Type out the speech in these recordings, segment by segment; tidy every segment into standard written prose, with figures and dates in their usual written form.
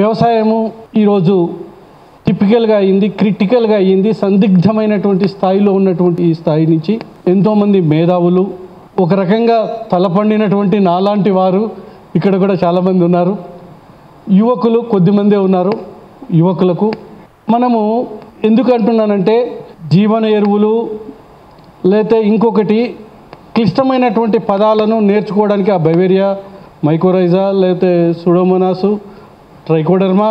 వ్యవసాయము ఈరోజు టిపికల్గా అయింది, క్రిటికల్గా అయ్యింది. సందిగ్ధమైనటువంటి స్థాయిలో ఉన్నటువంటి ఈ స్థాయి నుంచి ఎంతోమంది మేధావులు, ఒక రకంగా తలపండినటువంటి నాలాంటి వారు ఇక్కడ కూడా చాలామంది ఉన్నారు. యువకులు కొద్దిమందే ఉన్నారు. యువకులకు మనము ఎందుకు అంటున్నానంటే, జీవన ఎరువులు లేతే ఇంకొకటి క్లిష్టమైనటువంటి పదాలను నేర్చుకోవడానికి ఆ బైవేరియా, మైకోరైజా లేతే సుడోమోనాసు, ట్రైకోడర్మా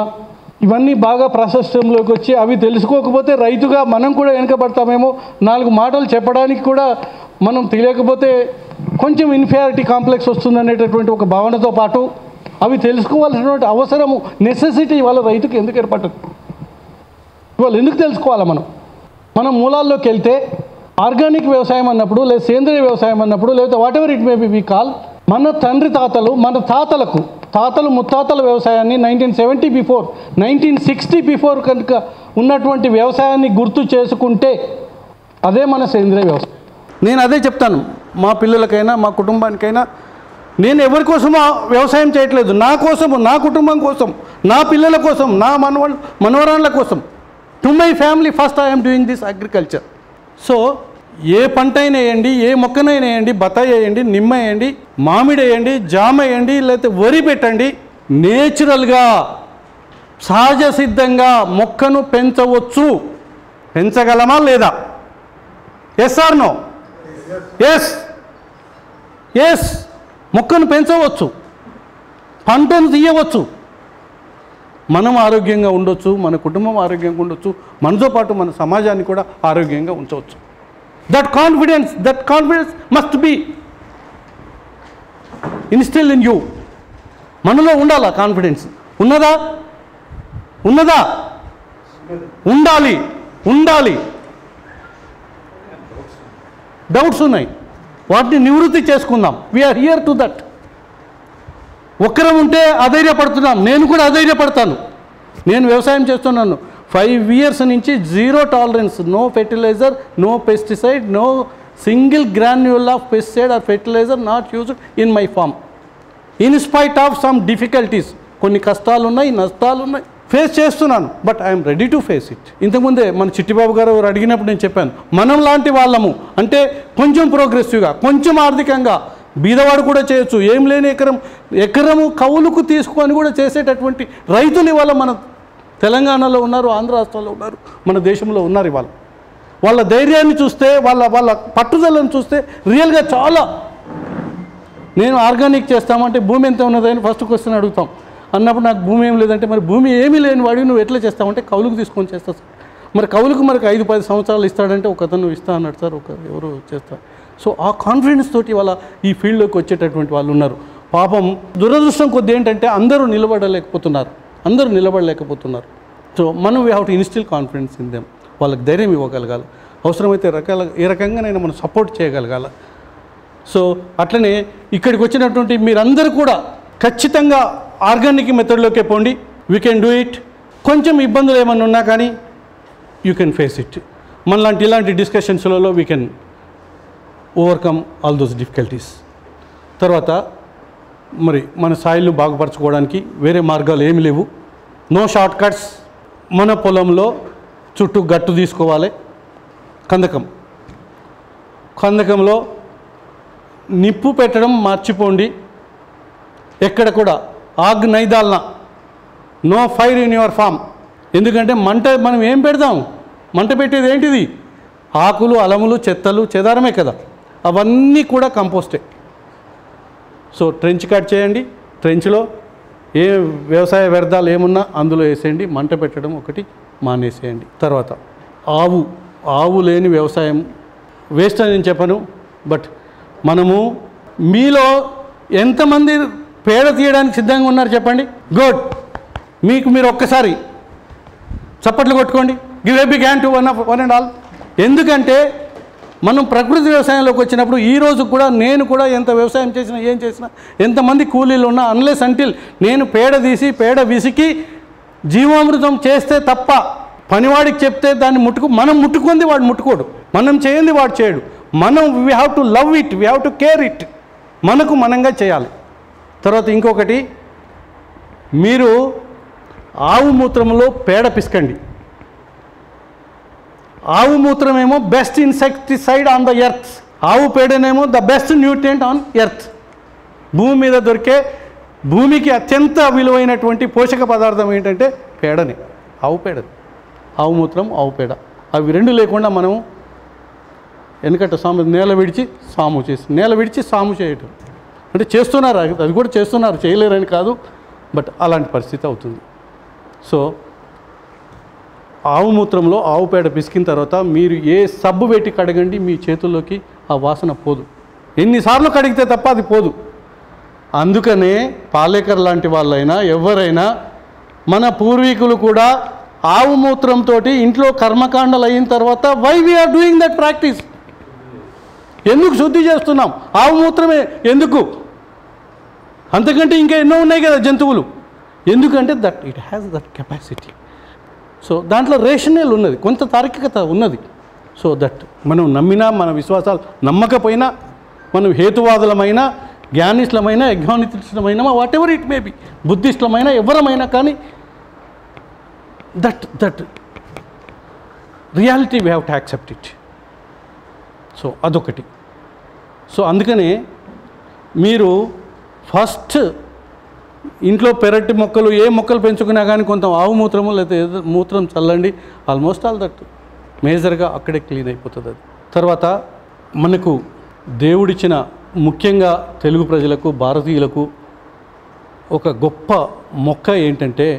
ఇవన్నీ బాగా ప్రాశస్త్యంలోకి వచ్చి అవి తెలుసుకోకపోతే రైతుగా మనం కూడా వెనకబడతామేమో, 4 మాటలు చెప్పడానికి కూడా మనం తెలియకపోతే కొంచెం ఇన్ఫీరియారిటీ కాంప్లెక్స్ వస్తుందనేటటువంటి ఒక భావనతో పాటు అవి తెలుసుకోవాల్సినటువంటి అవసరము, నెసెసిటీ ఇవాళ రైతుకి ఎందుకు ఏర్పడదు? ఇవాళ ఎందుకు తెలుసుకోవాలి? మనం మూలాల్లోకి వెళ్తే ఆర్గానిక్ వ్యవసాయం అన్నప్పుడు, లేదా సేంద్రియ వ్యవసాయం అన్నప్పుడు, లేదా whatever it may be we call, మన తండ్రి తాతలు, మన తాతలు ముత్తాతల వ్యవసాయాన్ని 1970 బిఫోర్ 1960 బిఫోర్ కనుక ఉన్నటువంటి వ్యవసాయాన్ని గుర్తు చేసుకుంటే అదే మన సేంద్రియ వ్యవసాయం. నేను అదే చెప్తాను మా పిల్లలకైనా మా కుటుంబానికైనా. నేను ఎవరి కోసమో వ్యవసాయం చేయట్లేదు, నా కోసము, నా కుటుంబం కోసం, నా పిల్లల కోసం, నా మనవరాళ్ళ కోసం. To my family first I'm doing this agriculture. So ఏ పంట అయినా వేయండి, ఏ మొక్కనైనా వేయండి, బత్తాయి వేయండి, నిమ్మ వేయండి, మామిడి వేయండి, జామ వేయండి, లేకపోతే వరి పెట్టండి, నేచురల్గా సహజ సిద్ధంగా మొక్కను పెంచవచ్చు. పెంచగలమా లేదా? Yes or no? ఎస్. మొక్కను పెంచవచ్చు, పంటను తీయవచ్చు, మనం ఆరోగ్యంగా ఉండొచ్చు, మన కుటుంబం ఆరోగ్యంగా ఉండొచ్చు, మనతో పాటు మన సమాజాన్ని కూడా ఆరోగ్యంగా ఉంచవచ్చు. That confidence must be instilled in you. మనలో ఉండాలా కాన్ఫిడెన్స్? ఉన్నదా? ఉండాలి. డౌట్స్ ఉన్నాయి, వాటిని నివృత్తి చేసుకుందాం. We are here to that. ఒక్కరం ఉంటే అధైర్యపడుతున్నాం. నేను కూడా అధైర్యపడతాను. నేను వ్యవసాయం చేస్తున్నాను 5 years నుంచి, zero tolerance, no fertiliser, no pesticide, no single granule of pesticide or fertiliser not used in my farm. In spite of some difficulties, కొన్ని కష్టాలు ఉన్నాయి, నష్టాలు ఉన్నాయి, ఫేస్ చేస్తున్నాను. But I'm ready to face it. ఇంతకుముందే మన చిట్టిబాబు గారు అడిగినప్పుడు నేను చెప్పాను, మనం లాంటి వాళ్ళము అంటే కొంచెం ప్రోగ్రెసివ్గా, కొంచెం ఆర్థికంగా, బీదవాడు కూడా చేయొచ్చు, ఏం లేని ఎకరము కౌలుకు తీసుకొని కూడా చేసేటటువంటి రైతులు ఇవాళ మన తెలంగాణలో ఉన్నారు, ఆంధ్ర రాష్ట్రాల్లో ఉన్నారు, మన దేశంలో ఉన్నారు. ఇవాళ వాళ్ళ ధైర్యాన్ని చూస్తే, వాళ్ళ పట్టుదలను చూస్తే రియల్గా చాలా. నేను ఆర్గానిక్ చేస్తామంటే భూమి ఎంత ఉన్నదని ఫస్ట్ క్వశ్చన్ అడుగుతాం. అన్నప్పుడు నాకు భూమి ఏం లేదంటే, మరి భూమి ఏమీ లేని వాడివి నువ్వు ఎట్లా చేస్తామంటే కౌలుకు తీసుకొని చేస్తా సార్. మరి కౌలుకు మనకు 5-10 సంవత్సరాలు ఇస్తాడంటే ఒకతను ఇస్తా అన్నాడు సార్, ఎవరు చేస్తారు. సో ఆ కాన్ఫిడెన్స్ తోటి వాళ్ళ ఈ ఫీల్డ్లోకి వచ్చేటటువంటి వాళ్ళు ఉన్నారు. పాపం దురదృష్టం కొద్ది ఏంటంటే అందరూ నిలబడలేకపోతున్నారు. సో మనం we have to instil confidence in them. వాళ్ళకి ధైర్యం ఇవ్వగలగాలి, అవసరమైతే ఏ రకంగానైనా మనం సపోర్ట్ చేయగలగాలి. సో అట్లనే ఇక్కడికి వచ్చినటువంటి మీరందరూ కూడా ఖచ్చితంగా ఆర్గానిక్ మెథడ్లోకే పోండి. We can do it. కొంచెం ఇబ్బందులు ఏమన్నా ఉన్నా కానీ యూ కెన్ ఫేస్ ఇట్. ఇలాంటి డిస్కషన్స్లలో we can overcome all those difficulties. తర్వాత మరి మన సాయిల్ను బాగుపరచుకోవడానికి వేరే మార్గాలు ఏమి లేవు. No shortcuts. మన పొలంలో చుట్టూ గట్టు తీసుకోవాలి. కందకంలో నిప్పు పెట్టడం మర్చిపోండి. ఎక్కడ కూడా ఆగ్ నైదాల్నా, no fire in your farm. ఎందుకంటే మనం ఏం పెడతాం? మంట పెట్టేది ఏంటిది? ఆకులు, అలములు, చెత్తలు, చెదారమే కదా. అవన్నీ కూడా కంపోస్టే. సో ట్రెంచ్ కట్ చేయండి. ట్రెంచ్లో ఏ వ్యవసాయ వ్యర్థాలు ఏమున్నా అందులో వేసేయండి. మంట పెట్టడం ఒకటి మానేసేయండి. తర్వాత ఆవు లేని వ్యవసాయం వేస్ట్ అని నేను చెప్పను. బట్ మీలో ఎంతమంది పేడ తీయడానికి సిద్ధంగా ఉన్నారు చెప్పండి? గుడ్. మీరు ఒక్కసారి చప్పట్లు కొట్టుకోండి. Give a big hand to one and all. ఎందుకంటే మనం ప్రకృతి వ్యవసాయంలోకి వచ్చినప్పుడు ఈరోజు కూడా నేను కూడా ఎంత వ్యవసాయం చేసినా, ఏం చేసినా, ఎంతమంది కూలీలు ఉన్నా, అన్లెస్ అంటిల్ నేను పేడ తీసి పేడ విసికి జీవామృతం చేస్తే తప్ప, పనివాడికి చెప్తే దాన్ని మనం ముట్టుకుంది వాడు ముట్టుకోడు, మనం చేయండి వాడు చేయడు. We have to love it, we have to care it. మనంగా చేయాలి. తర్వాత ఇంకొకటి, మీరు ఆవు మూత్రంలో పేడ పిసకండి. ఆవు మూత్రమేమో best insecticide on the earth, ఆవు పేడనేమో the best nutrient on earth. భూమి మీద దొరికే, భూమికి అత్యంత విలువైనటువంటి పోషక పదార్థం ఏంటంటే పేడనే, ఆవు పేడని. ఆవు మూత్రం, ఆవు పేడ, అవి రెండు లేకుండా మనం ఎందుకంటే నేల విడిచి సాము చేయటం అంటే చేస్తున్నారు, అది కూడా చేస్తున్నారు, చేయలేరని కాదు, బట్ అలాంటి పరిస్థితి అవుతుంది. సో ఆవు మూత్రంలో ఆవు పేడ పిసికిన తర్వాత మీరు ఏ సబ్బు పెట్టి కడగండి, మీ చేతుల్లోకి ఆ వాసన పోదు. ఎన్నిసార్లు కడిగితే తప్ప అది పోదు. అందుకనే పాలేకర్ లాంటి వాళ్ళైనా ఎవరైనా, మన పూర్వీకులు కూడా ఆవు మూత్రంతో ఇంట్లో కర్మకాండలు అయిన తర్వాత why we are doing that practice. ఎందుకు శుద్ధి చేస్తున్నాం? ఆవు మూత్రమే ఎందుకు? అంతకంటే ఇంకా ఎన్నో ఉన్నాయి కదా జంతువులు. ఎందుకంటే that it has that capacity. So దాంట్లో రేషనల్ ఉన్నది, కొంత తార్కికత ఉన్నది. సో దట్ మనం నమ్మినా, మన విశ్వాసాలు నమ్మకపోయినా, మనం హేతువాదులమైనా, జ్ఞానిస్టులమైనా, అజ్ఞానిస్టులమైనా, whatever it may be, బుద్ధిస్టులమైనా, ఎవరమైనా కానీ that reality we have to accept it. So అదొకటి. సో అందుకనే మీరు ఫస్ట్ ఇంట్లో పెరటి మొక్కలు, ఏ మొక్కలు పెంచుకున్నా కానీ కొంత ఆవు మూత్రము లేదా మూత్రం చల్లండి. ఆల్మోస్ట్ ఆల్ దట్ మేజర్గా అక్కడే క్లీన్ అయిపోతుంది అది. తర్వాత మనకు దేవుడిచ్చిన, ముఖ్యంగా తెలుగు ప్రజలకు, భారతీయులకు ఒక గొప్ప మొక్క ఏంటంటే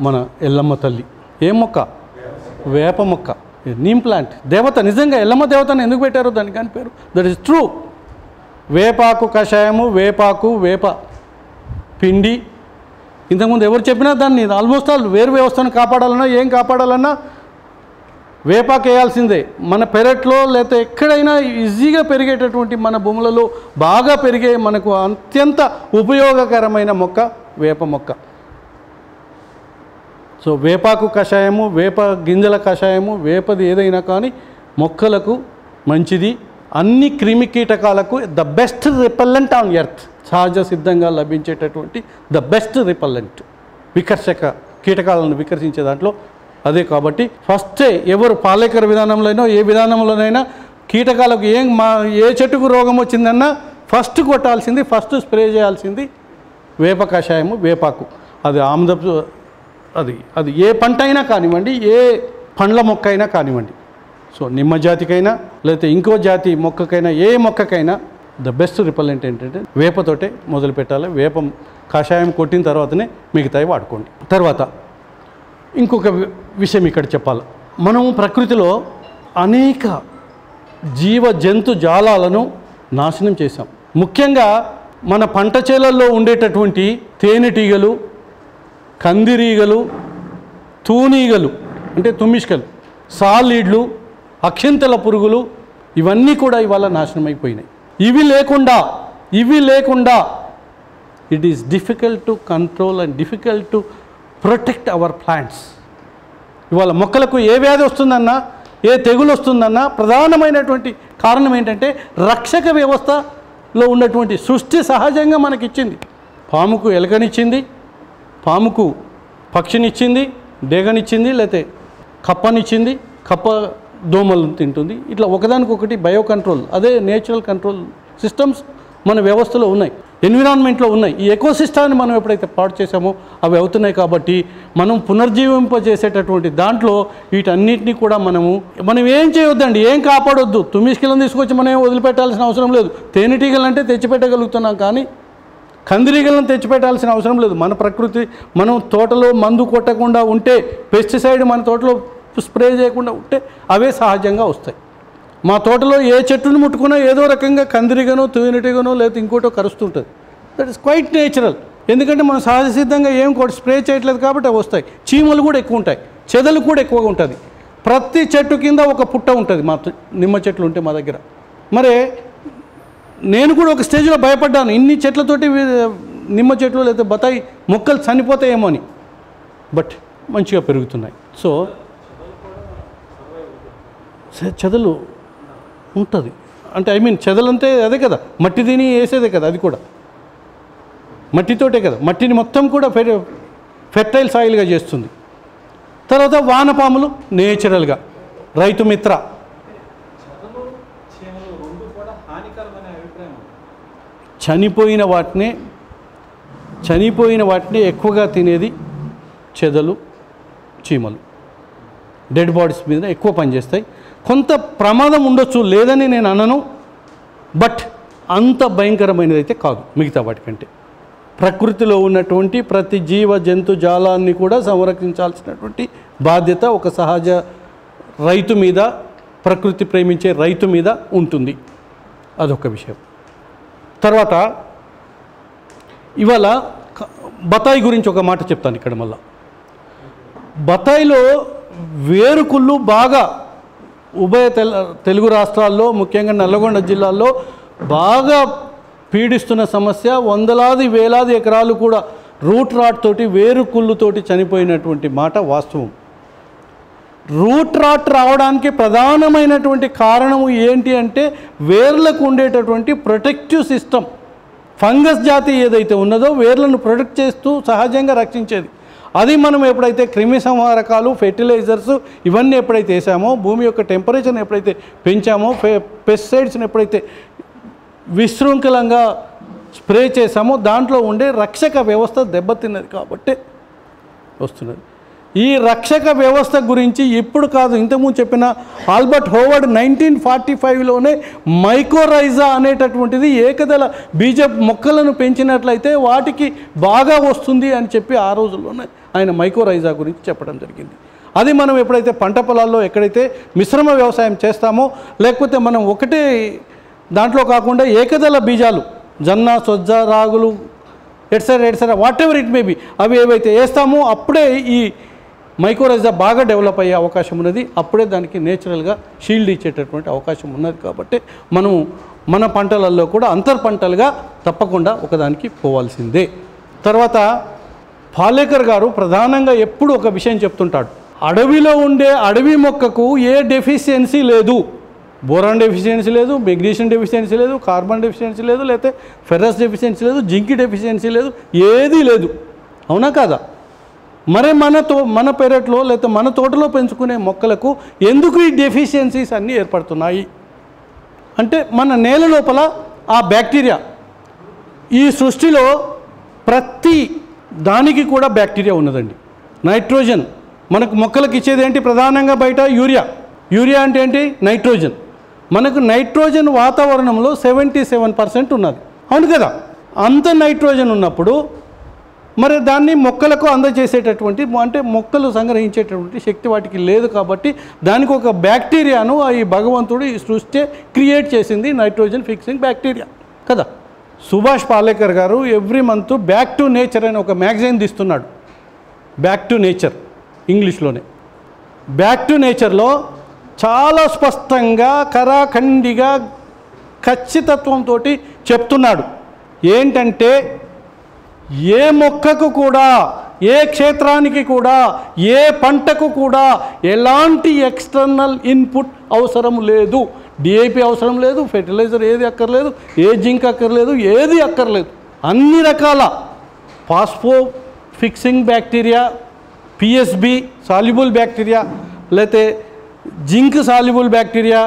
మన ఎల్లమ్మ తల్లి. ఏ మొక్క? వేప మొక్క, నీమ్ ప్లాంట్. దేవత, నిజంగా ఎల్లమ్మ దేవతను ఎందుకు పెట్టారో దానికి అని పేరు. That is true. వేపాకు కషాయము, వేపాకు, వేప పిండి. ఇంతకుముందు ఎవరు చెప్పినా దాన్ని ఆల్మోస్ట్ ఆల్ వేరు వ్యవస్థను కాపాడాలన్నా, ఏం కాపాడాలన్నా వేపాకు వేయాల్సిందే. మన పెరట్లో లేకపోతే ఎక్కడైనా ఈజీగా పెరిగేటటువంటి, మన భూములలో బాగా పెరిగే, మనకు అత్యంత ఉపయోగకరమైన మొక్క వేప మొక్క. సో వేపాకు కషాయము, వేప గింజల కషాయము, వేపది ఏదైనా కానీ మొక్కలకు మంచిది. అన్ని క్రిమి కీటకాలకు the best repellent on earth. సహజ సిద్ధంగా లభించేటటువంటి ద బెస్ట్ రిపెల్లెంట్, వికర్షక కీటకాలను వికర్షించే దాంట్లో అదే. కాబట్టి ఫస్టే ఎవరు పాలేకర విధానంలోనైనా, ఏ విధానంలోనైనా కీటకాలకు ఏ చెట్టుకు రోగం వచ్చిందన్నా ఫస్ట్ కొట్టాల్సింది, ఫస్ట్ స్ప్రే చేయాల్సింది వేప కషాయము, వేపాకు. అది అది ఏ పంట అయినా కానివ్వండి, ఏ పండ్ల మొక్క అయినా కానివ్వండి. సో నిమ్మ జాతికైనా లేకపోతే ఇంకో జాతి మొక్కకైనా, ఏ మొక్కకైనా ద బెస్ట్ రిపెల్లెంట్ ఏంటంటే వేపతోటే మొదలు పెట్టాలి. వేప కషాయం కొట్టిన తర్వాతనే మిగతాయి వాడుకోండి. తర్వాత ఇంకొక విషయం ఇక్కడ చెప్పాలి. మనం ప్రకృతిలో అనేక జీవ జంతు జాలాలను నాశనం చేశాం. ముఖ్యంగా మన పంట చేలల్లో ఉండేటటువంటి తేనెటీగలు, కందిరీగలు, తూనీగలు అంటే తుమ్మిష్కలు, సాలీడ్లు, అక్షింతల పురుగులు, ఇవన్నీ కూడా ఇవాళ నాశనం అయిపోయినాయి. ఇవి లేకుండా it is difficult to control and difficult to protect our plants. ఇవాళ మొక్కలకు ఏ వ్యాధి వస్తుందన్నా, ఏ తెగులు వస్తుందన్నా ప్రధానమైనటువంటి కారణం ఏంటంటే రక్షక వ్యవస్థలో ఉన్నటువంటి సృష్టి సహజంగా మనకిచ్చింది. పాముకు ఎలకనిచ్చింది, పాముకు పక్షినిచ్చింది, డేగనిచ్చింది, లేకపోతే కప్పనిచ్చింది, కప్ప దోమలను తింటుంది. ఇట్లా ఒకదానికొకటి బయో కంట్రోల్, అదే నేచురల్ కంట్రోల్ సిస్టమ్స్ మన వ్యవస్థలో ఉన్నాయి, ఎన్విరాన్మెంట్లో ఉన్నాయి. ఈ ఎకోసిస్టాన్ని మనం ఎప్పుడైతే పాడు చేసామో అవి అవుతున్నాయి. కాబట్టి మనం పునర్జీవింపజేసేటటువంటి దాంట్లో వీటన్నిటినీ కూడా మనం ఏం చేయొద్దండి, ఏం కాపాడొద్దు. తుమ్మిష్కిలను తీసుకొచ్చి మనం వదిలిపెట్టాల్సిన అవసరం లేదు. తేనెటీగలంటే తెచ్చిపెట్టగలుగుతున్నాం, కానీ కందిరీగలను తెచ్చిపెట్టాల్సిన అవసరం లేదు. మన ప్రకృతి, మనం తోటలో మందు కొట్టకుండా ఉంటే, పెస్టిసైడ్ మన తోటలో స్ప్రే చేయకుండా ఉంటే అవే సహజంగా వస్తాయి. మా తోటలో ఏ చెట్టును ముట్టుకున్నా ఏదో రకంగా కందిరీగనో, తేనెటీగనో లేకపోతే ఇంకోటో కరుస్తుంటుంది. That is quite natural. ఎందుకంటే మనం సహజ సిద్ధంగా ఏం స్ప్రే చేయట్లేదు కాబట్టి అవి వస్తాయి. చీమలు కూడా ఎక్కువ ఉంటాయి, చెదలు కూడా ఎక్కువగా ఉంటుంది. ప్రతి చెట్టు కింద ఒక పుట్ట ఉంటుంది. మా నిమ్మ చెట్లు ఉంటే మా దగ్గర. మరి నేను కూడా ఒక స్టేజ్లో భయపడ్డాను, ఇన్ని చెట్లతోటి నిమ్మ చెట్లు లేదా బతాయి మొక్కలు చనిపోతాయేమో అని. బట్ మంచిగా పెరుగుతున్నాయి. సో చెదలు ఉంటుంది అంటే చెదలంటే అదే కదా, మట్టి తిని వేసేదే కదా, అది కూడా మట్టితోటే కదా. మట్టిని మొత్తం కూడా ఫెర్టైల్ సాయిల్గా చేస్తుంది. తర్వాత వానపాములు నేచురల్గా రైతు మిత్ర. చనిపోయిన వాటిని ఎక్కువగా తినేది చెదలు, చీమలు. డెడ్ బాడీస్ మీద ఎక్కువ పనిచేస్తాయి. కొంత ప్రమాదం ఉండొచ్చు, లేదని నేను అనను, బట్ అంత భయంకరమైనది అయితే కాదు మిగతా వాటికంటే. ప్రకృతిలో ఉన్నటువంటి ప్రతి జీవ జంతు జాలాన్ని కూడా సంరక్షించాల్సినటువంటి బాధ్యత ఒక సహజ రైతు మీద, ప్రకృతి ప్రేమించే రైతు మీద ఉంటుంది. అదొక విషయం. తర్వాత ఇవాళ బత్తాయి గురించి ఒక మాట చెప్తాను ఇక్కడ. మళ్ళా బత్తాయిలో వేరుకుళ్ళు బాగా ఉభయ తెలుగు రాష్ట్రాల్లో, ముఖ్యంగా నల్లగొండ జిల్లాలో బాగా పీడిస్తున్న సమస్య. వందలాది వేలాది ఎకరాలు కూడా రూట్ రాట్ తోటి, వేరుకుళ్ళుతోటి చనిపోయినటువంటి మాట వాస్తవం. రూట్ రాట్ రావడానికి ప్రధానమైనటువంటి కారణము ఏంటి అంటే వేర్లకు ఉండేటటువంటి ప్రొటెక్టివ్ సిస్టమ్. ఫంగస్ జాతి ఏదైతే ఉన్నదో వేర్లను ప్రొటెక్ట్ చేస్తూ సహజంగా రక్షించేది, అది మనం ఎప్పుడైతే క్రిమి సంహారకాలు, ఫెర్టిలైజర్స్ ఇవన్నీ ఎప్పుడైతే వేసామో, భూమి యొక్క టెంపరేచర్ని ఎప్పుడైతే పెంచామో, పెస్టిసైడ్స్ని ఎప్పుడైతే విశృంఖలంగా స్ప్రే చేసామో, దాంట్లో ఉండే రక్షక వ్యవస్థ దెబ్బతిన్నది కాబట్టి వస్తున్నది. ఈ రక్షక వ్యవస్థ గురించి ఇప్పుడు కాదు, ఇంతకుముందు చెప్పిన ఆల్బర్ట్ హోవర్డ్ 1945లోనే మైకోరైజా అనేటటువంటిది ఏకదళ బీజ మొక్కలను పెంచినట్లయితే వాటికి బాగా వస్తుంది అని చెప్పి ఆ రోజుల్లోనే ఆయన మైకోరైజా గురించి చెప్పడం జరిగింది. అది మనం ఎప్పుడైతే పంట పొలాల్లో ఎక్కడైతే మిశ్రమ వ్యవసాయం చేస్తామో, లేకపోతే మనం ఒకటే దాంట్లో కాకుండా ఏకదళ బీజాలు, జొన్న, సొజ్జ, రాగులు, etcetera what ever it may B, అవి ఏవైతే వేస్తామో అప్పుడే ఈ మైకోరైజా బాగా డెవలప్ అయ్యే అవకాశం ఉన్నది. అప్పుడే దానికి నేచురల్గా షీల్డ్ ఇచ్చేటటువంటి అవకాశం ఉన్నది. కాబట్టి మనము మన పంటలలో కూడా అంతర్ పంటలుగా తప్పకుండా ఒకదానికి పోవాల్సిందే. తర్వాత పాలేకర్ గారు ప్రధానంగా ఎప్పుడు ఒక విషయం చెప్తుంటాడు, అడవిలో ఉండే అడవి మొక్కకు ఏ డెఫిషియన్సీ లేదు. బోరాన్ డెఫిషియన్సీ లేదు, మెగ్నీషియం డెఫిషియన్సీ లేదు, కార్బన్ డెఫిషియన్సీ లేదు, లేకపోతే ఫెర్రస్ డెఫిషియన్సీ లేదు, జింక్ డెఫిషియన్సీ లేదు, ఏదీ లేదు. అవునా కాదా? మరి మన పెరట్లో లేకపోతే మన తోటలో పెంచుకునే మొక్కలకు ఎందుకు ఈ డెఫిషియన్సీస్ అన్నీ ఏర్పడుతున్నాయి అంటే, మన నేల లోపల ఆ బ్యాక్టీరియా, ఈ సృష్టిలో ప్రతి దానికి కూడా బ్యాక్టీరియా ఉన్నదండి. నైట్రోజన్ మనకు మొక్కలకు ఇచ్చేది ఏంటి? ప్రధానంగా బయట యూరియా అంటే ఏంటి? నైట్రోజన్. మనకు నైట్రోజన్ వాతావరణంలో 77% ఉన్నది. అవును కదా? అంత నైట్రోజన్ ఉన్నప్పుడు మరి దాన్ని మొక్కలకు అందజేసేటటువంటి, అంటే మొక్కలు సంగ్రహించేటటువంటి శక్తి వాటికి లేదు. కాబట్టి దానికి ఒక బ్యాక్టీరియాను ఈ భగవంతుడు ఈ సృష్టి క్రియేట్ చేసింది, నైట్రోజన్ ఫిక్సింగ్ బ్యాక్టీరియా కదా. సుభాష్ పాలేకర్ గారు every month back to nature అని ఒక మ్యాగజైన్ తీస్తున్నాడు. బ్యాక్ టు నేచర్ ఇంగ్లీష్లోనే. బ్యాక్ టు నేచర్లో చాలా స్పష్టంగా, కరాఖండిగా, ఖచ్చితత్వంతో చెప్తున్నాడు ఏంటంటే, ఏ మొక్కకు కూడా, ఏ క్షేత్రానికి కూడా, ఏ పంటకు కూడా ఎలాంటి ఎక్స్టర్నల్ ఇన్పుట్ అవసరం లేదు. డిఐపి అవసరం లేదు, ఫెర్టిలైజర్ ఏది అక్కర్లేదు, ఏ జింక్ అక్కర్లేదు, ఏది అక్కర్లేదు. అన్ని రకాల phospho fixing bacteria, PSB soluble bacteria, లేకపోతే జింక్ సాల్యుబుల్ బ్యాక్టీరియా,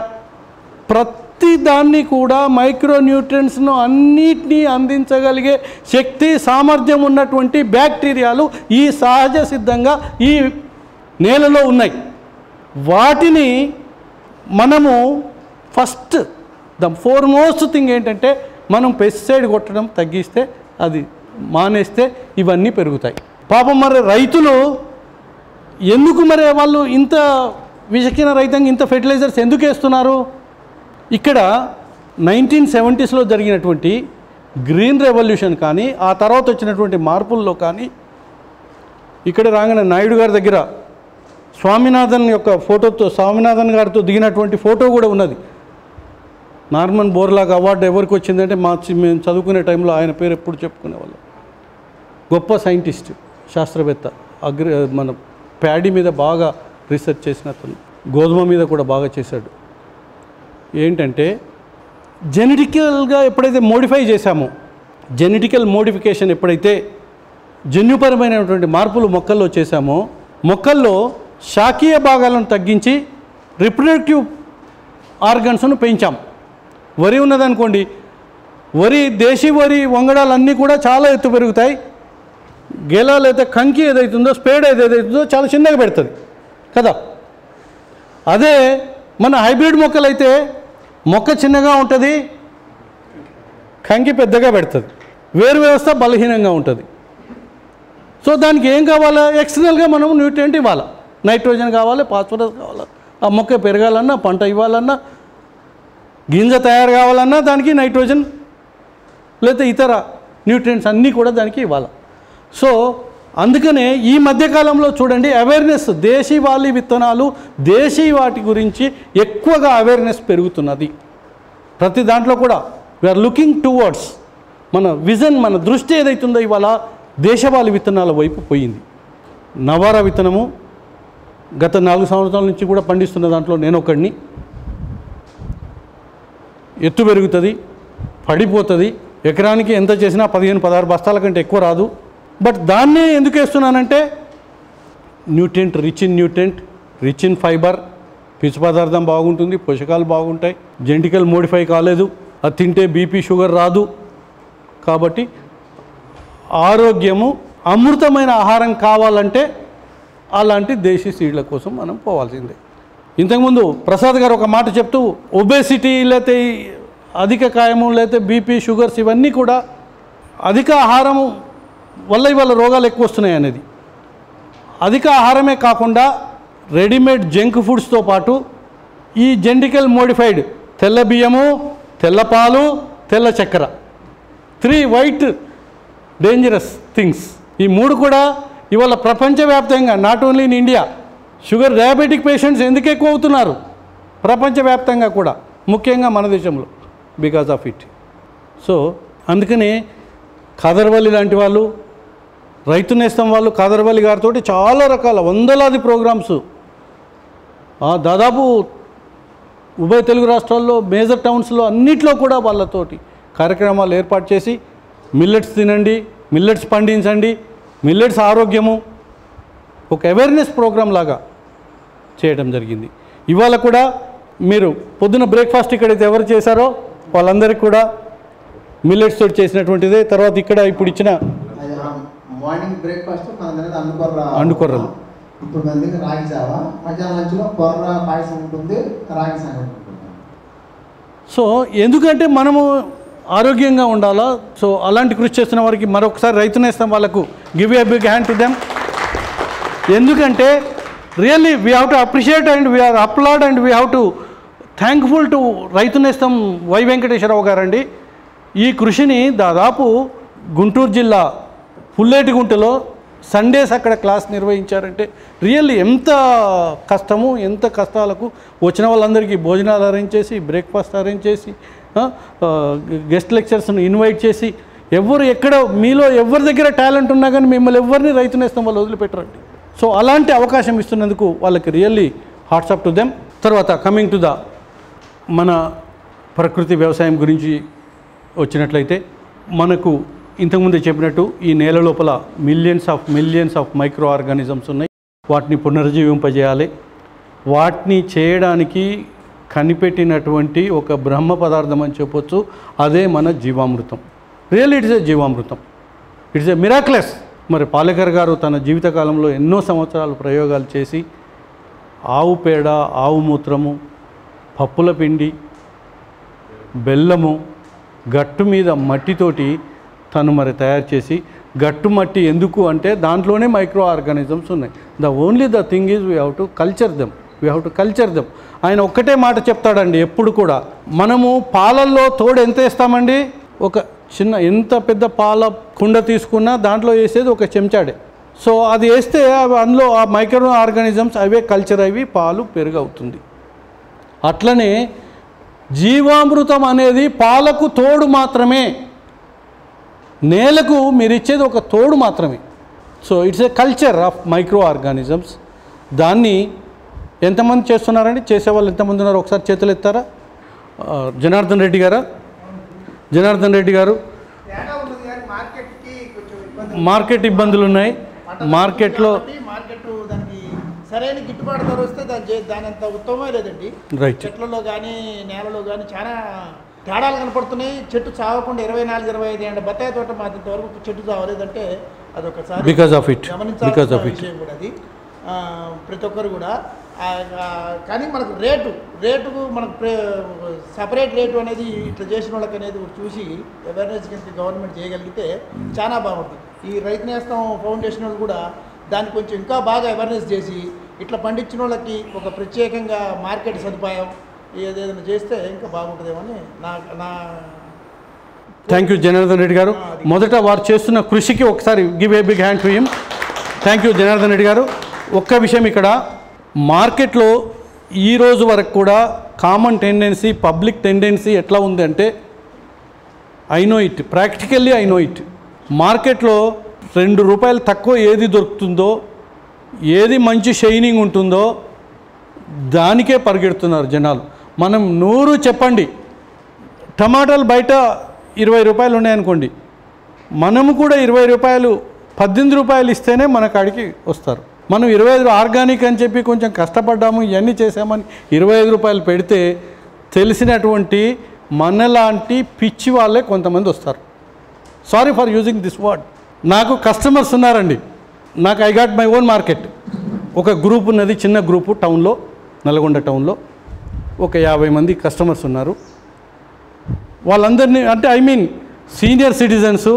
ప్రతి దాన్ని కూడా మైక్రోన్యూట్రియంట్స్ను అన్నిటినీ అందించగలిగే శక్తి, సామర్థ్యం ఉన్నటువంటి బ్యాక్టీరియాలు ఈ సహజ సిద్ధంగా ఈ నేలలో ఉన్నాయి. వాటిని మనము ఫస్ట్ ద ఫోర్మోస్ట్ థింగ్ ఏంటంటే, మనం పెస్టిసైడ్ కొట్టడం తగ్గిస్తే, అది మానేస్తే ఇవన్నీ పెరుగుతాయి. పాపం మరి రైతులు ఎందుకు మరి వాళ్ళు ఇంత విషకిన రైతాంగం ఇంత ఫెర్టిలైజర్స్ ఎందుకు వేస్తున్నారు? ఇక్కడ 1970sలో జరిగినటువంటి గ్రీన్ రెవల్యూషన్ కానీ, ఆ తర్వాత వచ్చినటువంటి మార్పుల్లో కానీ, ఇక్కడ రాగానే నాయుడు గారి దగ్గర స్వామినాథన్ యొక్క ఫోటోతో, స్వామినాథన్ గారితో దిగినటువంటి ఫోటో కూడా ఉన్నది. నార్మన్ బోర్లాగ్ అవార్డు ఎవరికి వచ్చిందంటే, మేము చదువుకునే టైంలో ఆయన పేరు ఎప్పుడు చెప్పుకునేవాళ్ళం. గొప్ప సైంటిస్ట్, శాస్త్రవేత్త, మన ప్యాడీ మీద బాగా రీసెర్చ్ చేసిన అతను, గోధుమ మీద కూడా బాగా చేశాడు. ఏంటంటే, జెనెటికల్గా ఎప్పుడైతే మోడిఫై చేశామో, జెనెటికల్ మోడిఫికేషన్ ఎప్పుడైతే జన్యుపరమైనటువంటి మార్పులు మొక్కల్లో చేశామో, మొక్కల్లో శాఖీయ భాగాలను తగ్గించి రిప్రొడక్టివ్ ఆర్గన్స్ను పెంచాం. వరి ఉన్నదనుకోండి, దేశీ వరి వంగడాలన్నీ కూడా చాలా ఎత్తు పెరుగుతాయి. గెలాలు అయితే కంకి ఏదైతుందో, స్పేడ్ ఏదైతుందో చాలా చిన్నగా పెడుతుంది కదా. అదే మన హైబ్రిడ్ మొక్కలైతే మొక్క చిన్నగా ఉంటుంది, కంకి పెద్దగా పెడుతుంది, వేరు వ్యవస్థ బలహీనంగా ఉంటుంది. సో దానికి ఏం కావాలా? ఎక్స్టర్నల్గా మనం న్యూట్రియంట్ ఇవ్వాలి. నైట్రోజన్ కావాలి, ఫాస్ఫరస్ కావాలి. ఆ మొక్క పెరగాలన్నా, పంట ఇవ్వాలన్నా, గింజ తయారు కావాలన్నా దానికి నైట్రోజన్ లేదా ఇతర న్యూట్రియంట్స్ అన్నీ కూడా దానికి ఇవ్వాలి. సో అందుకనే ఈ మధ్యకాలంలో చూడండి అవేర్నెస్, దేశీవాలి విత్తనాలు, దేశీ వాటి గురించి ఎక్కువగా అవేర్నెస్ పెరుగుతున్నది. ప్రతి దాంట్లో కూడా వీఆర్ లుకింగ్ టువర్డ్స్, మన విజన్, మన దృష్టి ఏదైతుందో ఇవాళ దేశవాళీ విత్తనాల వైపు పోయింది. నవారా విత్తనము గత 4 సంవత్సరాల నుంచి కూడా పండిస్తున్న దాంట్లో నేను ఒకడిని. ఎత్తు పెరుగుతుంది, పడిపోతుంది, ఎకరానికి ఎంత చేసినా 15-16 బస్తాల కంటే ఎక్కువ రాదు. బట్ దాన్నే ఎందుకు వేస్తున్నానంటే న్యూట్రియంట్, రిచ్ ఇన్ ఫైబర్, పీచు పదార్థం బాగుంటుంది, పోషకాలు బాగుంటాయి, జెనెటికల్ మోడిఫై కాలేదు, అది తింటే బీపీ షుగర్ రాదు. కాబట్టి ఆరోగ్యము, అమృతమైన ఆహారం కావాలంటే అలాంటి దేశీ సీడ్ల కోసం మనం పోవాల్సిందే. ఇంతకుముందు ప్రసాద్ గారు ఒక మాట చెప్తూ, ఒబేసిటీ లేకపోతే అధిక కాయము లేకపోతే బీపీ షుగర్స్ ఇవన్నీ కూడా అధిక ఆహారము వల్ల ఇవాళ రోగాలు ఎక్కువ వస్తున్నాయి అనేది. అధిక ఆహారమే కాకుండా రెడీమేడ్ జంక్ ఫుడ్స్తో పాటు ఈ జెనెటికల్ మోడిఫైడ్ తెల్ల బియ్యము, తెల్ల పాలు, తెల్ల చక్కెర, 3 వైట్ డేంజరస్ థింగ్స్, ఈ 3 కూడా ఇవాళ ప్రపంచవ్యాప్తంగా, not only in India, sugar diabetic patients ఎందుకు ఎక్కువ అవుతున్నారు ప్రపంచవ్యాప్తంగా కూడా, ముఖ్యంగా మన దేశంలో, బికాజ్ ఆఫ్ ఇట్. సో అందుకని కాదర్వల్లి లాంటి వాళ్ళు, రైతు నేస్తం వాళ్ళు కాదర్వల్లి గారితో చాలా రకాల వందలాది ప్రోగ్రామ్స్ దాదాపు ఉభయ తెలుగు రాష్ట్రాల్లో మేజర్ టౌన్స్లో అన్నిట్లో కూడా వాళ్ళతోటి కార్యక్రమాలు ఏర్పాటు చేసి మిల్లెట్స్ తినండి, మిల్లెట్స్ పండించండి, మిల్లెట్స్ ఆరోగ్యము, ఒక అవేర్నెస్ ప్రోగ్రామ్ లాగా చేయడం జరిగింది. ఇవాళ కూడా మీరు పొద్దున బ్రేక్ఫాస్ట్ ఇక్కడైతే ఎవరు చేశారో వాళ్ళందరికీ కూడా మిల్లెట్స్ తోటి చేసినటువంటిదే. తర్వాత ఇక్కడ ఇప్పుడు ఇచ్చిన మార్నింగ్ బ్రేక్ఫాస్ట్ అండుకొర్రలు, ఇప్పుడు మన దగ్గర రాగి జావా, మధ్యాహ్నం లంచ్లో కొర్ర పాయసం ఉంటుంది, రాగి సంగటి ఉంటుంది. సో ఎందుకంటే మనము ఆరోగ్యంగా ఉండాలా. సో అలాంటి కృషి చేస్తున్న వారికి మరొకసారి రైతు నేస్తం వాళ్ళకు give a big hand to them. ఎందుకంటే really we have to appreciate and we are applaud and we have to thankful to Raithu Nestham why Venkateswararao గారండి. ఈ కృషిని దాదాపు గుంటూరు జిల్లా పుల్లేటిగుంటలో సండేస్ అక్కడ క్లాస్ నిర్వహించారంటే రియల్లీ ఎంత కష్టము, ఎంత కష్టాలకు వచ్చిన వాళ్ళందరికీ భోజనాలు అరేంజ్ చేసి, బ్రేక్ఫాస్ట్ అరేంజ్ చేసి, గెస్ట్ లెక్చర్స్ని ఇన్వైట్ చేసి, ఎవరు ఎక్కడ మీలో ఎవరి దగ్గర టాలెంట్ ఉన్నా కానీ మిమ్మల్ని ఎవరిని రైతు నేస్తం వాళ్ళు వదిలిపెట్టరండి. సో అలాంటి అవకాశం ఇస్తున్నందుకు వాళ్ళకి really hats up to them. తర్వాత కమింగ్ టు ద మన ప్రకృతి వ్యవసాయం గురించి వచ్చినట్లయితే, మనకు ఇంతకుముందే చెప్పినట్టు ఈ నేల లోపల మిలియన్స్ ఆఫ్ మైక్రో ఆర్గానిజమ్స్ ఉన్నాయి. వాటిని పునరుజ్జీవింపజేయాలి. వాటిని చేయడానికి కనిపెట్టినటువంటి ఒక బ్రహ్మ పదార్థం అని చెప్పొచ్చు, అదే మన జీవామృతం. రియల్లీ ఇట్స్ ఏ జీవామృతం, ఇట్స్ ఏ మిరాక్లెస్. మరి పాలేకర్ గారు తన జీవితకాలంలో ఎన్నో సంవత్సరాలు ప్రయోగాలు చేసి ఆవు పేడ, ఆవు మూత్రము, పప్పుల పిండి, బెల్లము, గట్టు మీద మట్టితోటి తను మరి తయారు చేసి, గట్టు మట్టి ఎందుకు అంటే దాంట్లోనే మైక్రో ఆర్గానిజమ్స్ ఉన్నాయి. Only the thing is we have to culture them. ఆయన ఒక్కటే మాట చెప్తాడండి ఎప్పుడు కూడా, మనము పాలల్లో తోడు ఎంత వేస్తామండి, ఒక చిన్న ఎంత పెద్ద పాల కుండ తీసుకున్నా దాంట్లో వేసేది ఒక చెంచాడే. సో అది వేస్తే అందులో ఆ మైక్రో ఆర్గానిజమ్స్ అవే కల్చర్ అవి పాలు పెరుగవుతుంది. అట్లనే జీవామృతం అనేది పాలకు తోడు మాత్రమే, నేలకు మీరు ఇచ్చేది ఒక తోడు మాత్రమే. So it's a culture of micro organisms. దాన్ని ఎంతమంది చేస్తున్నారండి? చేసేవాళ్ళు ఎంతమంది ఉన్నారు? ఒకసారి చేతులు ఎత్తారా? జనార్దన్ రెడ్డి గారు మార్కెట్ ఇబ్బందులు ఉన్నాయి. మార్కెట్లో మార్కెట్ దానికి సరైన గిట్టుబాటు ధర వస్తే దాని అంత ఉత్తమమే లేదండి. రైట్. చెట్లలో కానీ నేలలో కానీ చాలా తేడాలు కనపడుతున్నాయి. చెట్టు చావకుండా 24-25 ఏళ్ళ బత్తాయి తోట మాత్రం వరకు చెట్టు చావలేదంటే అదొకసారి గమనించాల్సిన విషయం కూడా అది. ప్రతి ఒక్కరు కూడా కానీ మనకు రేటుకు మనకు సపరేట్ రేటు అనేది ఇట్లా చేసిన వాళ్ళకి అనేది చూసి అవేర్నెస్ కింద గవర్నమెంట్ చేయగలిగితే చాలా బాగుంటుంది. ఈ రైతు నేస్తం ఫౌండేషన్ వాళ్ళు కూడా దాన్ని కొంచెం ఇంకా బాగా అవేర్నెస్ చేసి ఇట్లా పండించిన వాళ్ళకి ఒక ప్రత్యేకంగా మార్కెట్ సదుపాయం ఏదైనా చేస్తే ఇంకా బాగుంటుందేమో అని నా థ్యాంక్ యూ జనార్దన్ రెడ్డి గారు. మొదట వారు చేస్తున్న కృషికి ఒకసారి give a big hand to him. Thank you Janardhan Reddy గారు. ఒక్క విషయం, ఇక్కడ మార్కెట్లో ఈరోజు వరకు కూడా కామన్ టెండెన్సీ, పబ్లిక్ టెండెన్సీ ఎట్లా ఉంది అంటే, I know it, practically I know it. మార్కెట్లో ₹2 తక్కువ ఏది దొరుకుతుందో, ఏది మంచి షైనింగ్ ఉంటుందో దానికే పరిగెడుతున్నారు జనాలు. మనం 100 చెప్పండి, టమాటాలు బయట ₹20 ఉన్నాయనుకోండి, మనము కూడా ₹20 ₹18 ఇస్తేనే మన కాడికి వస్తారు. మనం 25 ఆర్గానిక్ అని చెప్పి కొంచెం కష్టపడ్డాము, ఇవన్నీ చేసామని ₹25 పెడితే తెలిసినటువంటి మనలాంటి పిచ్చి వాళ్ళే కొంతమంది వస్తారు. Sorry for using this word. నాకు కస్టమర్స్ ఉన్నారండి. నాకు I got my own market. ఒక గ్రూప్ ఉన్నది, చిన్న గ్రూపు టౌన్లో, నల్గొండ టౌన్లో ఒక 50 మంది కస్టమర్స్ ఉన్నారు. వాళ్ళందరినీ అంటే ఐ మీన్ సీనియర్ సిటిజన్స్,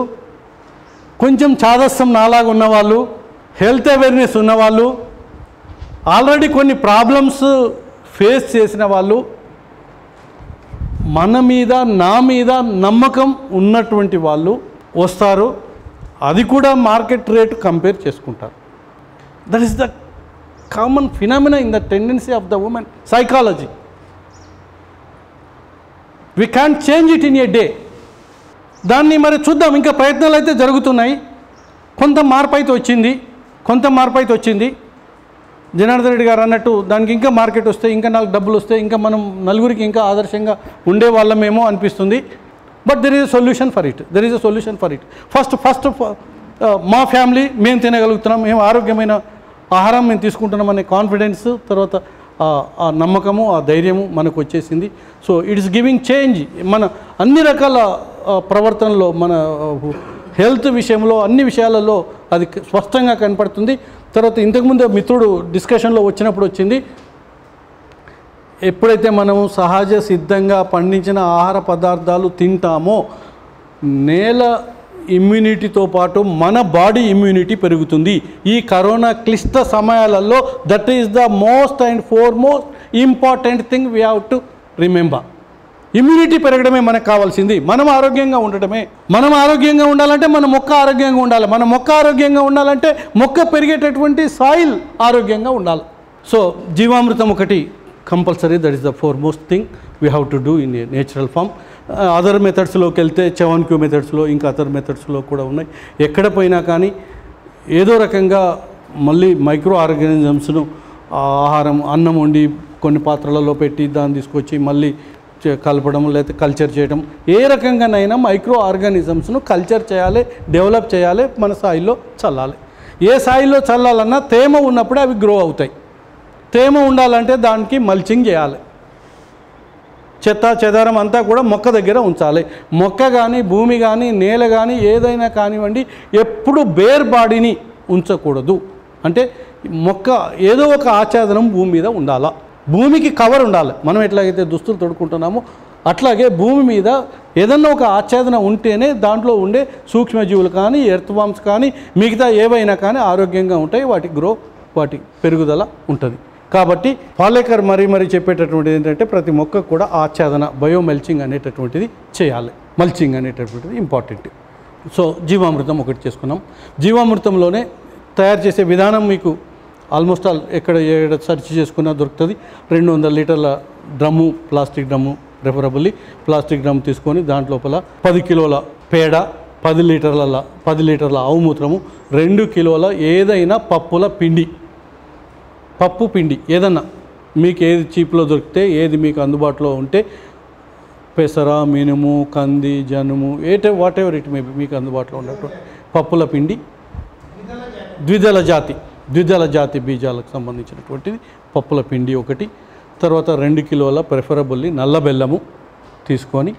కొంచెం చాదస్తం నాలాగా ఉన్నవాళ్ళు, హెల్త్ అవేర్నెస్ ఉన్నవాళ్ళు, ఆల్రెడీ కొన్ని ప్రాబ్లమ్స్ ఫేస్ చేసిన వాళ్ళు, మన మీద నా మీద నమ్మకం ఉన్నటువంటి వాళ్ళు వస్తారు. అది కూడా మార్కెట్ రేటు కంపేర్ చేసుకుంటారు. That is the common phenomena in the tendency of the women psychology. We can change it in a day. దాన్ని మరి చూద్దాం, ఇంకా ప్రయత్నాలు అయితే జరుగుతున్నాయి. కొంత మార్పు అయితే వచ్చింది. జనార్దన్ రెడ్డి గారు అన్నట్టు దానికి ఇంకా మార్కెట్ వస్తే, ఇంకా నాకు డబ్బులు వస్తే, ఇంకా మనం నలుగురికి ఇంకా ఆదర్శంగా ఉండే వాళ్ళమేమో అనిపిస్తుంది. But there is a solution for it. First మా ఫ్యామిలీ మేము తినగలుగుతున్నాం, మేము ఆరోగ్యమైన ఆహారం మేము తీసుకుంటున్నాం అనే కాన్ఫిడెన్స్, తర్వాత ఆ నమ్మకము, ఆ ధైర్యము మనకు వచ్చేసింది. So it is giving change. మన అన్ని రకాల ప్రవర్తనలో, మన హెల్త్ విషయంలో, అన్ని విషయాలలో అది స్పష్టంగా కనపడుతుంది. తర్వాత ఇంతకుముందు మిత్రుడు డిస్కషన్లో వచ్చింది, ఎప్పుడైతే మనము సహజ సిద్ధంగా పండించిన ఆహార పదార్థాలు తింటామో నేల ఇమ్యూనిటీతో పాటు మన బాడీ ఇమ్యూనిటీ పెరుగుతుంది. ఈ కరోనా క్లిష్ట సమయాలలో that is the most and foremost important thing we have to remember. Immunity పెరగడమే మనకు కావాల్సింది. మనం ఆరోగ్యంగా ఉండటమే. మనం ఆరోగ్యంగా ఉండాలంటే మన మొక్క ఆరోగ్యంగా ఉండాలి. మన మొక్క ఆరోగ్యంగా ఉండాలంటే మొక్క పెరిగేటటువంటి సాయిల్ ఆరోగ్యంగా ఉండాలి. సో జీవామృతం ఒకటి compulsory. That is the foremost thing we have to do in a natural form. Other మెథడ్స్లోకి వెళ్తే 7Q మెథడ్స్లో, ఇంకా అదర్ మెథడ్స్లో కూడా ఉన్నాయి. ఎక్కడ పోయినా కానీ ఏదో రకంగా మళ్ళీ మైక్రో ఆర్గానిజమ్స్ను ఆహారం, అన్నం వండి కొన్ని పాత్రలలో పెట్టి దాన్ని తీసుకొచ్చి మళ్ళీ కలపడం, లేకపోతే కల్చర్ చేయడం, ఏ రకంగానైనా మైక్రో ఆర్గానిజమ్స్ను కల్చర్ చేయాలి, డెవలప్ చేయాలి, మన సాయిల్లో చల్లాలి. ఏ సాయిల్లో చల్లాలన్నా తేమ ఉన్నప్పుడే అవి గ్రో అవుతాయి. తేమ ఉండాలంటే దానికి మల్చింగ్ చేయాలి. చెత్త చెదారం అంతా కూడా మొక్క దగ్గర ఉంచాలి. మొక్క కానీ, భూమి కానీ, నేల కానీ, ఏదైనా కానివ్వండి, ఎప్పుడు బేర్ బాడీని ఉంచకూడదు. అంటే మొక్క ఏదో ఒక ఆచ్ఛాదనం భూమి మీద ఉండాలా. భూమికి కవర్ ఉండాలి. మనం ఎట్లాగైతే దుస్తులు తొడుక్కుంటున్నామో అట్లాగే భూమి మీద ఏదన్నా ఒక ఆచ్ఛాదన ఉంటేనే దాంట్లో ఉండే సూక్ష్మజీవులు కానీ, ఎర్త్ వామ్స్ కానీ, మిగతా ఏవైనా కానీ ఆరోగ్యంగా ఉంటాయి. వాటి పెరుగుదల ఉంటుంది. కాబట్టి పాలేకర్ మరీ చెప్పేటటువంటిది ఏంటంటే ప్రతి మొక్క కూడా ఆచ్ఛాదన, బయోమెల్చింగ్ అనేటటువంటిది చేయాలి. మల్చింగ్ అనేటటువంటిది ఇంపార్టెంట్. సో జీవామృతం ఒకటి చేసుకున్నాం. జీవామృతంలోనే తయారు చేసే విధానం మీకు ఆల్మోస్ట్ ఆల్ ఎక్కడ సెర్చ్ చేసుకున్నా దొరుకుతుంది. 200 లీటర్ల drum, plastic drum, preferably plastic drum తీసుకొని దాంట్లోపల 10 కిలోల పేడ, 10 లీటర్ల ఆవు మూత్రము, 2 కిలోల ఏదైనా పప్పు పిండి ఏదన్నా మీకు ఏది చీప్లో దొరికితే, ఏది మీకు అందుబాటులో ఉంటే, పెసర, మినుము, కంది, జనుము, what ever it may B మీకు అందుబాటులో ఉన్నట్టు పప్పుల పిండి, ద్విదళ జాతి బీజాలకు సంబంధించినటువంటిది పప్పుల పిండి ఒకటి, తర్వాత 2 కిలోల ప్రిఫరబుల్లీ నల్ల బెల్లము తీసుకొని,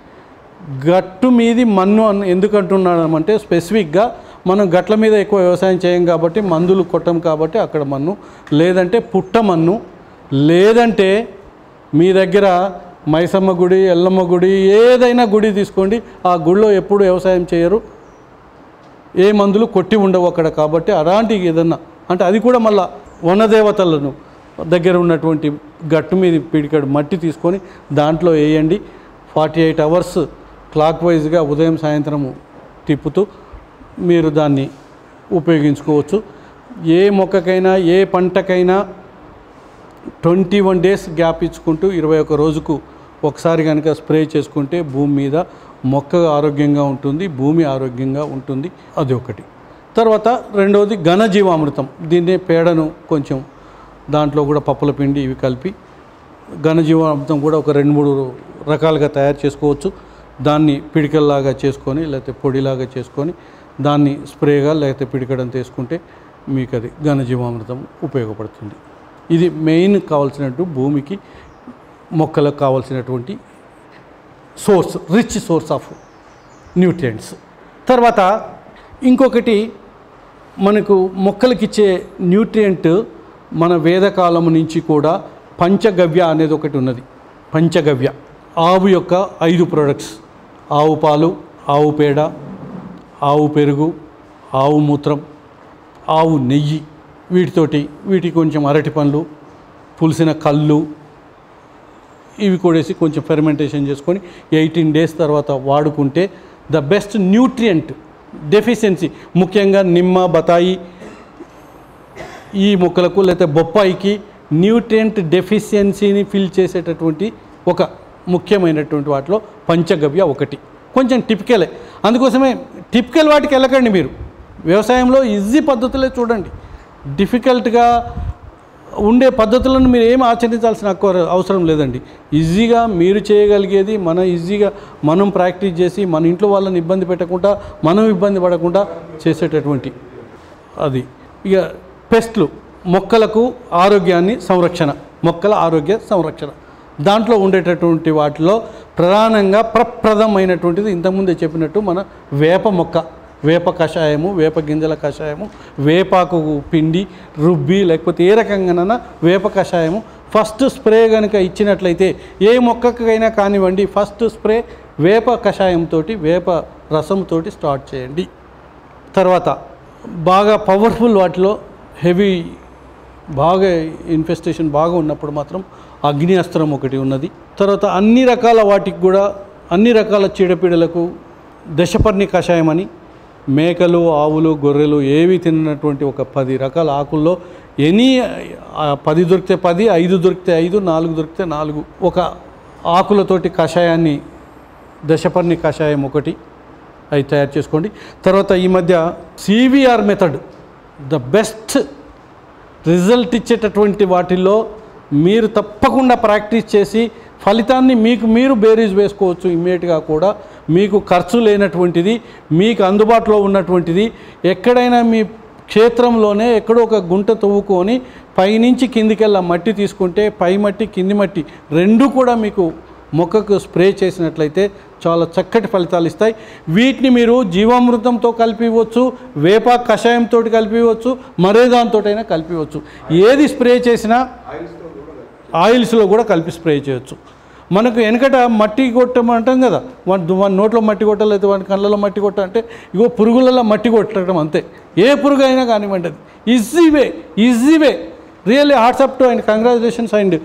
గట్టు మీది మన్ను ఎందుకంటున్నామంటే స్పెసిఫిక్గా మనం గట్ల మీద ఎక్కువ వ్యవసాయం చేయం కాబట్టి మందులు కొట్టం కాబట్టి అక్కడ మన్ను, లేదంటే పుట్ట మన్ను, లేదంటే మీ దగ్గర మైసమ్మ గుడి, ఎల్లమ్మ గుడి ఏదైనా గుడి తీసుకోండి, ఆ గుడిలో ఎప్పుడు వ్యవసాయం చేయరు, ఏ మందులు కొట్టి ఉండవు అక్కడ కాబట్టి అలాంటి ఏదన్నా అంటే అది కూడా మళ్ళీ వనదేవతలను దగ్గర ఉన్నటువంటి గట్టు మీద పిడికడు మట్టి తీసుకొని దాంట్లో వేయండి. 48 అవర్స్ క్లాక్ వైజ్గా ఉదయం సాయంత్రము తిప్పుతూ మీరు దాన్ని ఉపయోగించుకోవచ్చు. ఏ మొక్కకైనా ఏ పంటకైనా 21 డేస్ గ్యాప్ ఇచ్చుకుంటూ 21 రోజుకు ఒకసారి కనుక స్ప్రే చేసుకుంటే భూమి మీద మొక్క ఆరోగ్యంగా ఉంటుంది, భూమి ఆరోగ్యంగా ఉంటుంది. అది ఒకటి. తర్వాత రెండవది ఘనజీవామృతం. దీన్నే పేడను కొంచెం దాంట్లో కూడా పప్పుల పిండి ఇవి కలిపి ఘనజీవామృతం కూడా ఒక 2-3 రకాలుగా తయారు చేసుకోవచ్చు. దాన్ని పిడికల్లాగా చేసుకొని లేకపోతే పొడిలాగా చేసుకొని దాన్ని స్ప్రేగా లేకపోతే పిడికడం తీసుకుంటే మీకు అది ఘనజీవామృతం ఉపయోగపడుతుంది. ఇది మెయిన్ కావాల్సినట్టు భూమికి మొక్కలకు కావాల్సినటువంటి source, rich source of nutrients. తర్వాత ఇంకొకటి మనకు మొక్కలకిచ్చే న్యూట్రియంట్ మన వేదకాలం నుంచి కూడా పంచగవ్య అనేది ఒకటి ఉన్నది. పంచగవ్య ఆవు యొక్క 5 ప్రొడక్ట్స్: ఆవు పాలు, ఆవు పేడ, ఆవు పెరుగు, ఆవు మూత్రం, ఆవు నెయ్యి, వీటికి కొంచెం అరటి పండ్లు, పులిసిన కళ్ళు ఇవి కూడేసి కొంచెం ఫెర్మెంటేషన్ చేసుకొని 18 డేస్ తర్వాత వాడుకుంటే ద బెస్ట్ న్యూట్రియంట్ డెఫిషియన్సీ, ముఖ్యంగా నిమ్మ, బతాయి ఈ మొక్కలకు లేకపోతే బొప్పాయికి న్యూట్రియంట్ డెఫిషియన్సీని ఫిల్ చేసేటటువంటి ఒక ముఖ్యమైనటువంటి వాటిలో పంచగవ్య ఒకటి. కొంచెం టిపికలే, అందుకోసమే టిపికల్ వాటికి వెళ్ళకండి. మీరు వ్యవసాయంలో ఈజీ పద్ధతులే చూడండి. డిఫికల్ట్గా ఉండే పద్ధతులను మీరు ఏమి ఆచరించాల్సిన అవసరం లేదండి. ఈజీగా మీరు చేయగలిగేది ఈజీగా మనం ప్రాక్టీస్ చేసి మన ఇంట్లో వాళ్ళని ఇబ్బంది పెట్టకుండా మనం ఇబ్బంది పడకుండా చేసేటటువంటి అది. ఇక పెస్ట్లు, మొక్కలకు ఆరోగ్యాన్ని సంరక్షణ, మొక్కల ఆరోగ్య సంరక్షణ, దాంట్లో ఉండేటటువంటి వాటిలో ప్రధానంగా ప్రప్రదమైనటువంటిది ఇంతకుముందే చెప్పినట్టు మన వేప మొక్క, వేప కషాయము, వేప గింజల కషాయము, వేపాకు పిండి రుబ్బి లేకపోతే ఏ రకంగానైనా వేప కషాయము ఫస్ట్ స్ప్రే కనుక ఇచ్చినట్లయితే ఏ మొక్కకైనా కానివ్వండి, ఫస్ట్ స్ప్రే వేప కషాయంతో, వేప రసంతో స్టార్ట్ చేయండి. తర్వాత బాగా పవర్ఫుల్ వాటిలో హెవీ బాగా ఇన్ఫెస్టేషన్ బాగా ఉన్నప్పుడు మాత్రం అగ్ని అస్త్రం ఒకటి ఉన్నది. తర్వాత అన్ని రకాల వాటికి కూడా అన్ని రకాల చీడపీడలకు దశపర్ణి కషాయం అని, మేకలు, ఆవులు, గొర్రెలు ఏవి తిన్నటువంటి ఒక 10 రకాల ఆకుల్లో 10 దొరికితే 10, 5 దొరికితే 5, 4 దొరికితే 4 ఒక ఆకులతోటి కషాయాన్ని దశపర్ణి కషాయం ఒకటి అవి తయారు చేసుకోండి. తర్వాత ఈ మధ్య CVR method the best result ఇచ్చేటటువంటి వాటిల్లో మీరు తప్పకుండా ప్రాక్టీస్ చేసి ఫలితాన్ని మీరు బేరీజ్ వేసుకోవచ్చు. ఇమ్మీడియట్గా కూడా మీకు ఖర్చు లేనటువంటిది, మీకు అందుబాటులో ఉన్నటువంటిది. ఎక్కడైనా మీ క్షేత్రంలోనే ఎక్కడో ఒక గుంట తవ్వుకొని పైనుంచి కిందికెళ్ళా మట్టి తీసుకుంటే పై మట్టి కింది మట్టి రెండు కూడా మీకు మొక్కకు స్ప్రే చేసినట్లయితే చాలా చక్కటి ఫలితాలు ఇస్తాయి. వీటిని మీరు జీవామృతంతో కలిపివచ్చు, వేప కషాయంతో కలిపివచ్చు, మరే దాంతోటైనా కలిపివచ్చు. ఏది స్ప్రే చేసినా ఆయిల్స్లో కూడా కలిపి స్ప్రే చేయొచ్చు. మనకు వెనకట మట్టి కొట్టమంటాం కదా, వాడి నోట్లో మట్టి కొట్టాలి, అయితే వాడి కళ్ళలో మట్టి కొట్ట అంటే ఇగో పురుగులలో మట్టి కొట్టడం అంతే. ఏ పురుగు అయినా కానివ్వండి, అది easy way. Really hats off to and congratulations. And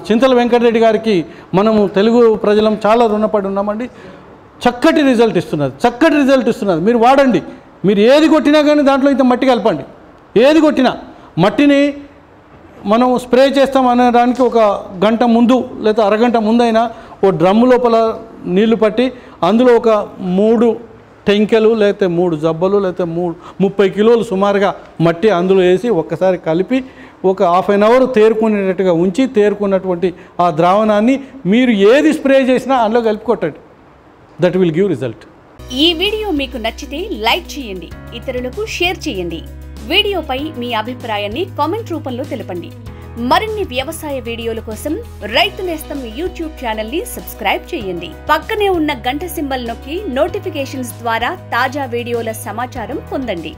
Chintala Venkatareddy గారికి మనము తెలుగు ప్రజలం చాలా రుణపడి ఉన్నామండి. చక్కటి రిజల్ట్ ఇస్తున్నది. మీరు వాడండి. మీరు ఏది కొట్టినా కానీ దాంట్లో ఇంత మట్టి కలపండి. ఏది కొట్టినా మట్టిని మనం స్ప్రే చేస్తాం అనడానికి ఒక గంట ముందు లేదా అరగంట ముందైనా ఓ డ్రమ్ము లోపల నీళ్లు పట్టి అందులో ఒక 3 టెంకెలు లేకపోతే 3 జబ్బలు లేకపోతే 30 కిలోలు సుమారుగా మట్టి అందులో వేసి ఒక్కసారి కలిపి ఒక హాఫ్ అన్ అవర్ తేరుకునేటట్టుగా ఉంచి తేరుకున్నటువంటి ఆ ద్రావణాన్ని మీరు ఏది స్ప్రే చేసినా అందులో కలిపి కొట్టండి. That will give result. ఈ వీడియో మీకు నచ్చితే లైక్ చేయండి, ఇతరులకు షేర్ చేయండి. వీడియోపై మీ అభిప్రాయాన్ని కామెంట్ రూపంలో తెలపండి. మరిన్ని వ్యవసాయ వీడియోల కోసం రైతు నేస్తం యూట్యూబ్ ఛానల్ ని సబ్స్క్రైబ్ చేయండి. పక్కనే ఉన్న గంట సింబల్ నొక్కి నోటిఫికేషన్స్ ద్వారా తాజా వీడియోల సమాచారం పొందండి.